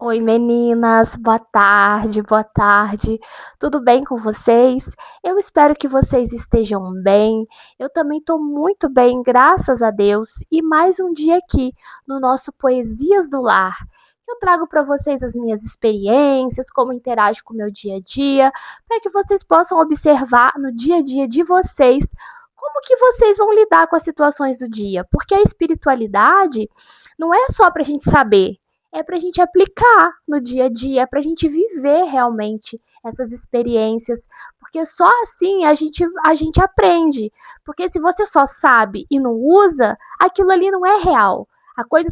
Oi meninas, boa tarde, boa tarde. Tudo bem com vocês? Eu espero que vocês estejam bem. Eu também estou muito bem, graças a Deus. E mais um dia aqui no nosso Poesias do Lar. Eu trago para vocês as minhas experiências, como interajo com o meu dia a dia, para que vocês possam observar no dia a dia de vocês como que vocês vão lidar com as situações do dia. Porque a espiritualidade não é só para a gente saber, é para a gente aplicar no dia a dia, é para a gente viver realmente essas experiências, porque só assim a gente aprende. Porque se você só sabe e não usa, aquilo ali não é real. A coisa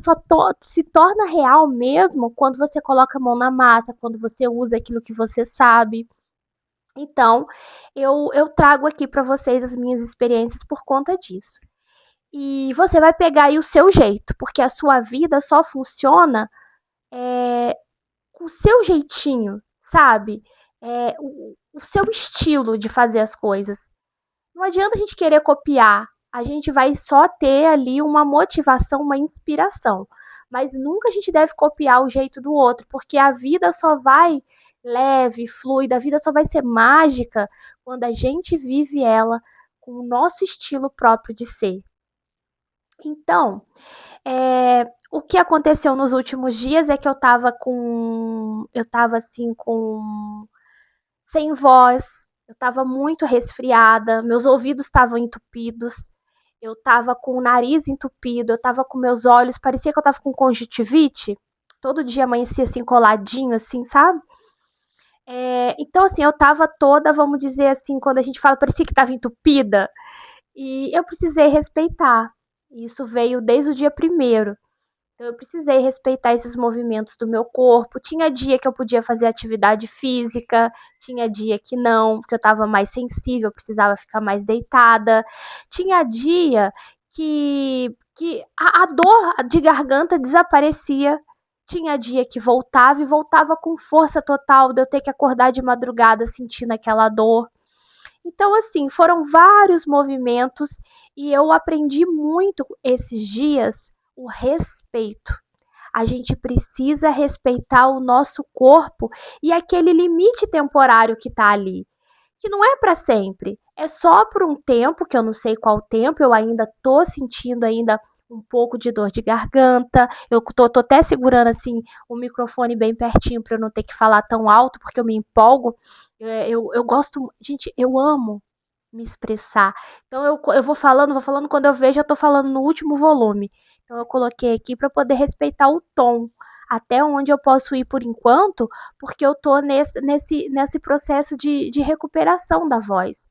se torna real mesmo quando você coloca a mão na massa, quando você usa aquilo que você sabe. Então, eu trago aqui para vocês as minhas experiências por conta disso. E você vai pegar aí o seu jeito, porque a sua vida só funciona com o seu jeitinho, sabe? O seu estilo de fazer as coisas. Não adianta a gente querer copiar. A gente vai só ter ali uma motivação, uma inspiração. Mas nunca a gente deve copiar o jeito do outro, porque a vida só vai leve, fluida, a vida só vai ser mágica quando a gente vive ela com o nosso estilo próprio de ser. Então, o que aconteceu nos últimos dias é que eu tava assim com sem voz, eu tava muito resfriada, meus ouvidos estavam entupidos, eu tava com o nariz entupido, eu tava com meus olhos, parecia que eu tava com conjuntivite. Todo dia amanhecia assim coladinho assim, sabe? Então assim, eu tava toda, vamos dizer assim, quando a gente fala, parecia que tava entupida, e eu precisei respeitar. Isso veio desde o dia primeiro. Então eu precisei respeitar esses movimentos do meu corpo. Tinha dia que eu podia fazer atividade física, tinha dia que não, porque eu estava mais sensível, eu precisava ficar mais deitada. Tinha dia que a dor de garganta desaparecia. Tinha dia que voltava e voltava com força total, de eu ter que acordar de madrugada sentindo aquela dor. Então, assim, foram vários movimentos e eu aprendi muito esses dias o respeito. A gente precisa respeitar o nosso corpo e aquele limite temporário que está ali, que não é para sempre, é só por um tempo, que eu não sei qual tempo, eu ainda tô sentindo ainda um pouco de dor de garganta, eu tô até segurando assim o microfone bem pertinho para eu não ter que falar tão alto, porque eu me empolgo. Eu gosto, gente, eu amo me expressar. Então eu vou falando, quando eu vejo eu tô falando no último volume. Então eu coloquei aqui para poder respeitar o tom, até onde eu posso ir por enquanto, porque eu tô nesse processo de recuperação da voz.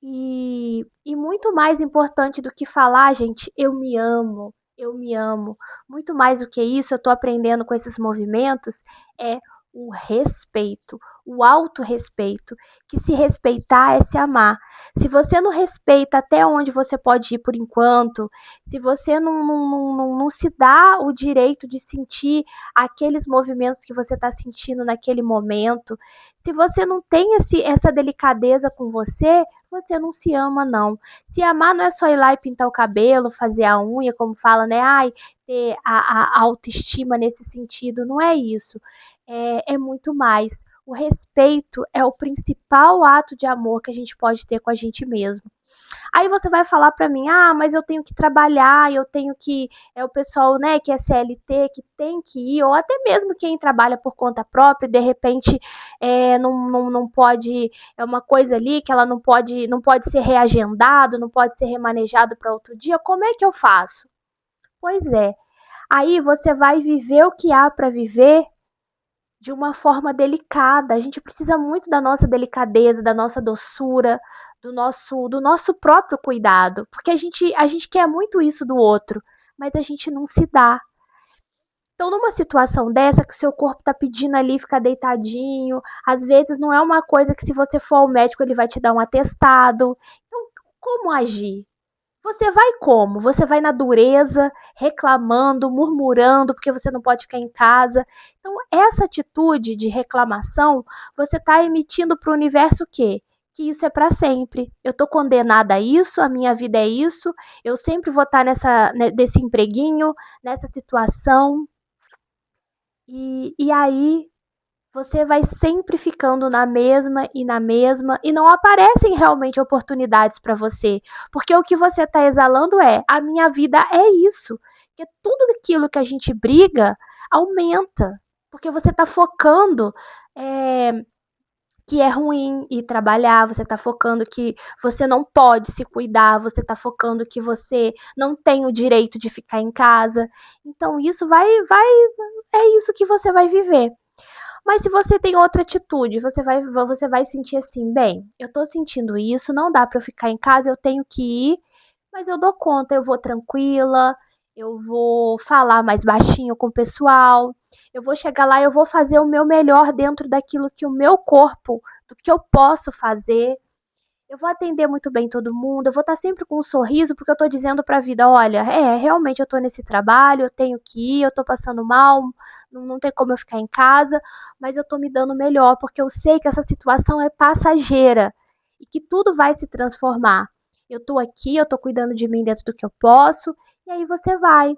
E muito mais importante do que falar, gente, eu me amo, eu me amo. Muito mais do que isso, eu tô aprendendo com esses movimentos, é o respeito, o autorrespeito, que se respeitar é se amar. Se você não respeita até onde você pode ir por enquanto, se você não se dá o direito de sentir aqueles movimentos que você está sentindo naquele momento, se você não tem essa delicadeza com você não se ama, não. Se amar não é só ir lá e pintar o cabelo, fazer a unha, como fala, né? Ai, ter a autoestima nesse sentido. Não é isso. É muito mais. O respeito é o principal ato de amor que a gente pode ter com a gente mesmo. Aí você vai falar para mim, ah, mas eu tenho que trabalhar, eu tenho que. É o pessoal, né, que é CLT, que tem que ir, ou até mesmo quem trabalha por conta própria, de repente não pode. É uma coisa ali que ela não pode ser reagendado, não pode ser remanejado para outro dia. Como é que eu faço? Pois é. Aí você vai viver o que há para viver de uma forma delicada. A gente precisa muito da nossa delicadeza, da nossa doçura, do nosso próprio cuidado, porque a gente quer muito isso do outro, mas a gente não se dá. Então, numa situação dessa, que o seu corpo está pedindo ali ficar deitadinho, às vezes não é uma coisa que, se você for ao médico, ele vai te dar um atestado. Então, como agir? Você vai como? Você vai na dureza, reclamando, murmurando, porque você não pode ficar em casa. Então, essa atitude de reclamação, você está emitindo para o universo o quê? Que isso é para sempre. Eu estou condenada a isso, a minha vida é isso, eu sempre vou estar nesse empreguinho, nessa situação. E aí você vai sempre ficando na mesma, e não aparecem realmente oportunidades para você, porque o que você está exalando é: a minha vida é isso. Porque tudo aquilo que a gente briga aumenta, porque você está focando é, que é ruim ir trabalhar, você está focando que você não pode se cuidar, você está focando que você não tem o direito de ficar em casa. Então isso é isso que você vai viver. Mas se você tem outra atitude, você vai sentir assim: bem, eu tô sentindo isso, não dá para eu ficar em casa, eu tenho que ir, mas eu dou conta, eu vou tranquila, eu vou falar mais baixinho com o pessoal, eu vou chegar lá, eu vou fazer o meu melhor dentro daquilo que o meu corpo, do que eu posso fazer. Eu vou atender muito bem todo mundo, eu vou estar sempre com um sorriso, porque eu estou dizendo para a vida: olha, realmente eu estou nesse trabalho, eu tenho que ir, eu estou passando mal, não tem como eu ficar em casa, mas eu estou me dando melhor, porque eu sei que essa situação é passageira e que tudo vai se transformar. Eu estou aqui, eu estou cuidando de mim dentro do que eu posso, e aí você vai.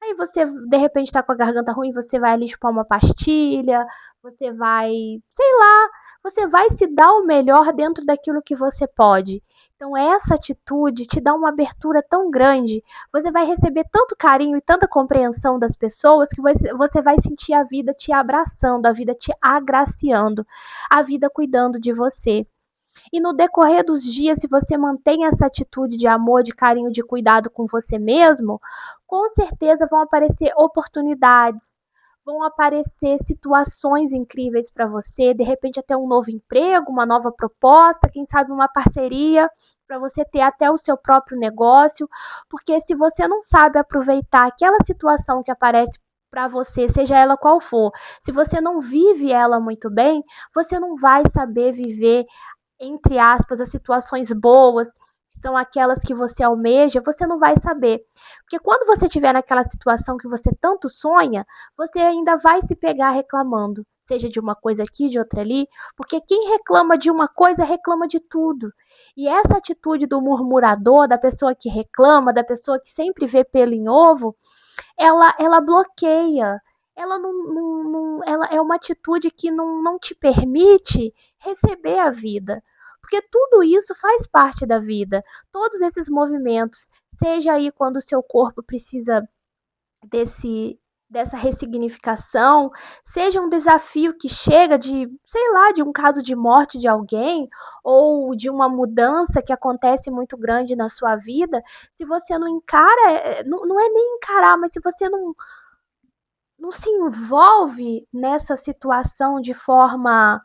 Aí você, de repente, tá com a garganta ruim, você vai ali chupar uma pastilha, você vai, sei lá, você vai se dar o melhor dentro daquilo que você pode. Então, essa atitude te dá uma abertura tão grande, você vai receber tanto carinho e tanta compreensão das pessoas que você vai sentir a vida te abraçando, a vida te agraciando, a vida cuidando de você. E no decorrer dos dias, se você mantém essa atitude de amor, de carinho, de cuidado com você mesmo, com certeza vão aparecer oportunidades, vão aparecer situações incríveis para você, de repente até um novo emprego, uma nova proposta, quem sabe uma parceria para você ter até o seu próprio negócio, porque se você não sabe aproveitar aquela situação que aparece para você, seja ela qual for, se você não vive ela muito bem, você não vai saber viver, entre aspas, as situações boas, que são aquelas que você almeja, você não vai saber. Porque quando você estiver naquela situação que você tanto sonha, você ainda vai se pegar reclamando, seja de uma coisa aqui, de outra ali, porque quem reclama de uma coisa reclama de tudo. E essa atitude do murmurador, da pessoa que reclama, da pessoa que sempre vê pelo em ovo, ela bloqueia. Ela ela é uma atitude que não te permite receber a vida. Porque tudo isso faz parte da vida. Todos esses movimentos, seja aí quando o seu corpo precisa desse dessa ressignificação, seja um desafio que chega de, sei lá, de um caso de morte de alguém ou de uma mudança que acontece muito grande na sua vida, se você não encara, não é nem encarar, mas se você não se envolve nessa situação de forma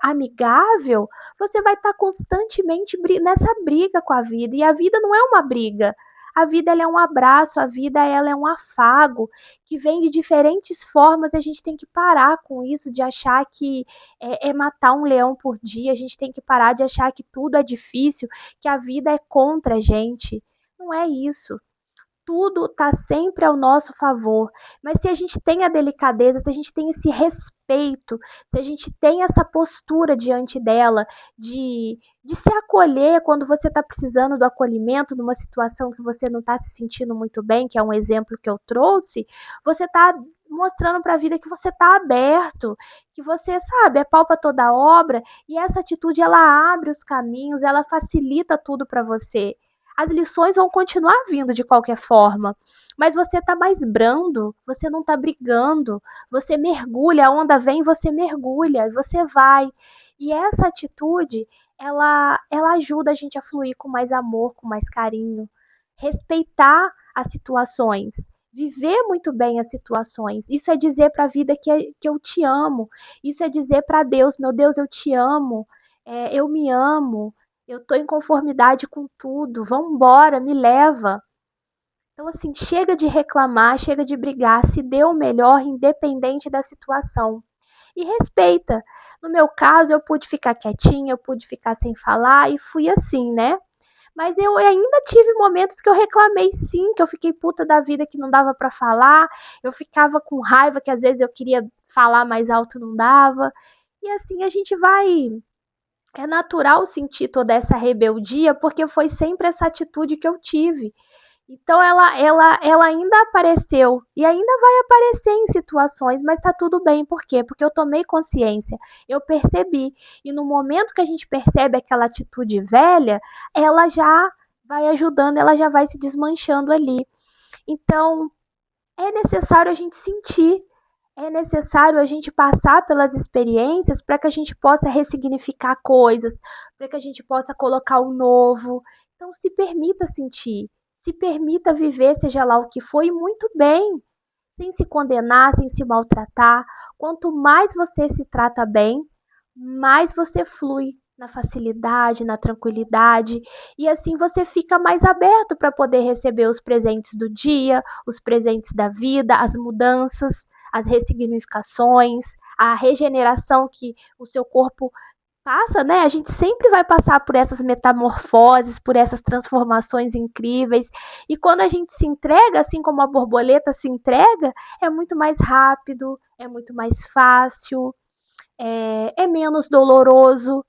amigável, você vai estar constantemente nessa briga com a vida. E a vida não é uma briga. A vida ela é um abraço, a vida ela é um afago que vem de diferentes formas. A gente tem que parar com isso de achar que é matar um leão por dia. A gente tem que parar de achar que tudo é difícil, que a vida é contra a gente. Não é isso, tudo está sempre ao nosso favor. Mas se a gente tem a delicadeza, se a gente tem esse respeito, se a gente tem essa postura diante dela, de se acolher quando você está precisando do acolhimento, numa situação que você não está se sentindo muito bem, que é um exemplo que eu trouxe, você está mostrando para a vida que você está aberto, que você sabe, é pau para toda obra, e essa atitude ela abre os caminhos, ela facilita tudo para você. As lições vão continuar vindo de qualquer forma, mas você está mais brando, você não está brigando, você mergulha, a onda vem, você mergulha, você vai. E essa atitude, ela ajuda a gente a fluir com mais amor, com mais carinho, respeitar as situações, viver muito bem as situações. Isso é dizer para a vida que eu te amo. Isso é dizer para Deus: meu Deus, eu te amo, eu me amo, eu tô em conformidade com tudo. Vambora, me leva. Então, assim, chega de reclamar, chega de brigar. Se dê o melhor, independente da situação. E respeita. No meu caso, eu pude ficar quietinha, eu pude ficar sem falar e fui assim, né? Mas eu ainda tive momentos que eu reclamei sim, que eu fiquei puta da vida que não dava pra falar. Eu ficava com raiva que às vezes eu queria falar mais alto, não dava. E assim a gente vai, é natural sentir toda essa rebeldia, porque foi sempre essa atitude que eu tive. Então ela ainda apareceu e ainda vai aparecer em situações, mas tá tudo bem. Por quê? Porque eu tomei consciência, eu percebi. E no momento que a gente percebe aquela atitude velha, ela já vai ajudando, ela já vai se desmanchando ali. Então, é necessário a gente sentir, é necessário a gente passar pelas experiências para que a gente possa ressignificar coisas, para que a gente possa colocar o novo. Então, se permita sentir, se permita viver, seja lá o que for, e muito bem, sem se condenar, sem se maltratar. Quanto mais você se trata bem, mais você flui na facilidade, na tranquilidade, e assim você fica mais aberto para poder receber os presentes do dia, os presentes da vida, as mudanças, as ressignificações, a regeneração que o seu corpo passa, né? A gente sempre vai passar por essas metamorfoses, por essas transformações incríveis. E quando a gente se entrega, assim como a borboleta se entrega, é muito mais rápido, é muito mais fácil, é menos doloroso,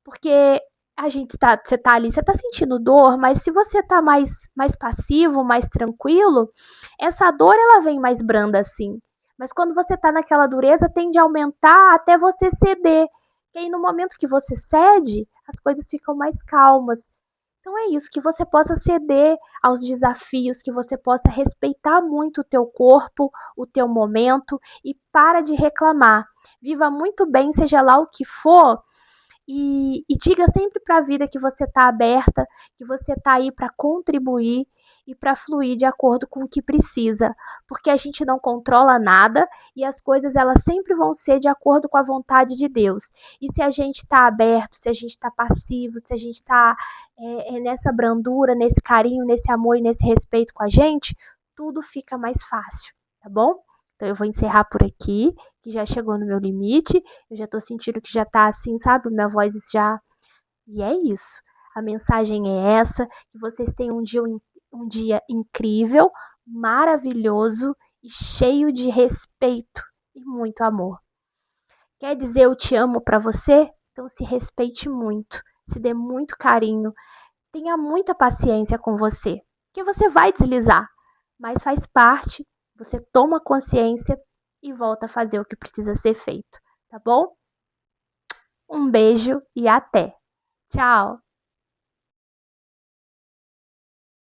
porque a gente tá, você tá ali, você tá sentindo dor, mas se você tá mais passivo, mais tranquilo, essa dor ela vem mais branda assim. Mas quando você tá naquela dureza, tende a aumentar até você ceder. E aí no momento que você cede, as coisas ficam mais calmas. Então é isso, que você possa ceder aos desafios, que você possa respeitar muito o teu corpo, o teu momento e para de reclamar. Viva muito bem, seja lá o que for, e diga sempre para a vida que você está aberta, que você está aí para contribuir e para fluir de acordo com o que precisa, porque a gente não controla nada e as coisas elas sempre vão ser de acordo com a vontade de Deus. E se a gente está aberto, se a gente está passivo, se a gente está nessa brandura, nesse carinho, nesse amor e nesse respeito com a gente, tudo fica mais fácil, tá bom? Então eu vou encerrar por aqui, que já chegou no meu limite. Eu já tô sentindo que já tá assim, sabe? Minha voz já. E é isso. A mensagem é essa: que vocês tenham um dia incrível, maravilhoso e cheio de respeito e muito amor. Quer dizer eu te amo para você? Então se respeite muito, se dê muito carinho, tenha muita paciência com você, que você vai deslizar, mas faz parte, você toma consciência e volta a fazer o que precisa ser feito, tá bom? Um beijo e até. Tchau!